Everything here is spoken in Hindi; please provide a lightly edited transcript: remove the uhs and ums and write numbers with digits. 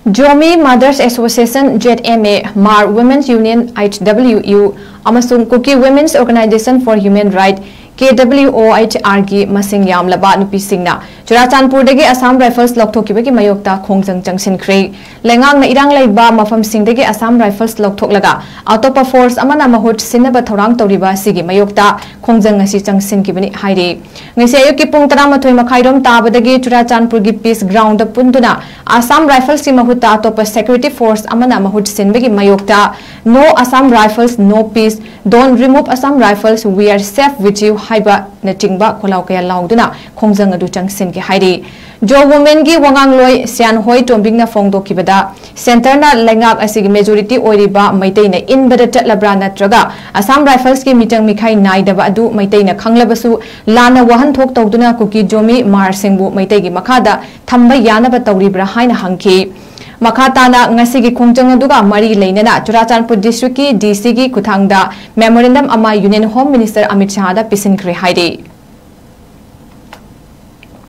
Jomi Mothers Association 𝗔𝗦𝗦𝗔𝗠 Mar Women's Union HWU amasung Kuki Women's Organization for Human Rights KWOHR की मसिंग यामलबा नुपीसिंगना चुराचानपुरदगी असम राइफल्स लौथोकिबगी मयोक्ता खोंजंग चंगसिनख्रे लेंगांग ना इरांग लैबा मफम सिंगदगी असम राइफल्स लौथोकलगा अतोपा फोर्स अमना महुत सिनबा थौरांग तौरिबा सिगी मयोक्ता खोंजंग असि चंगसिनकिबनी हाइरे ngisi ayuki pung 12 मखाइरोम ताबदगी चुराचानपुरगी पीस ग्राउंड पुंदुना असम राइफल्स की महुता अतोपा सिक्योरिटी फोर्स अमना महुत सिनबगी मयोक्ता no Assam Rifles no peace don't remove Assam Rifles we are safe with you हाइबा नचिंगबा खोलाव कया लाउदुना खोंजंग अदु चंगसिन के हाइरे जो वुमेन की वंगांगलोय सियान होय टोंबिंगना फोंगदोकिबदा सेंटरना लेंगाक असिगी मेजॉरिटी ओरिबा मैतैना इनबदा चटलब्रा नत्रगा असम राइफल्स की मीटिंग मिखाई नाइदबा अदु मैतैना खंगलबसु लाना वहन थोक तौदुना कुकी जोमी मार सिंहबु मैतैगी मखादा थंबा यानबा तौरिब्रा हाइना हंखी मखाताना ngasi खोंजंग अदुगा मरी लेनना चुराचानपुर डिस्ट्रिक्ट की डीसी की खुथांगदा मेमोरेंडम अमा union home minister Amit Shah दा पिसिनख्रे हाइरे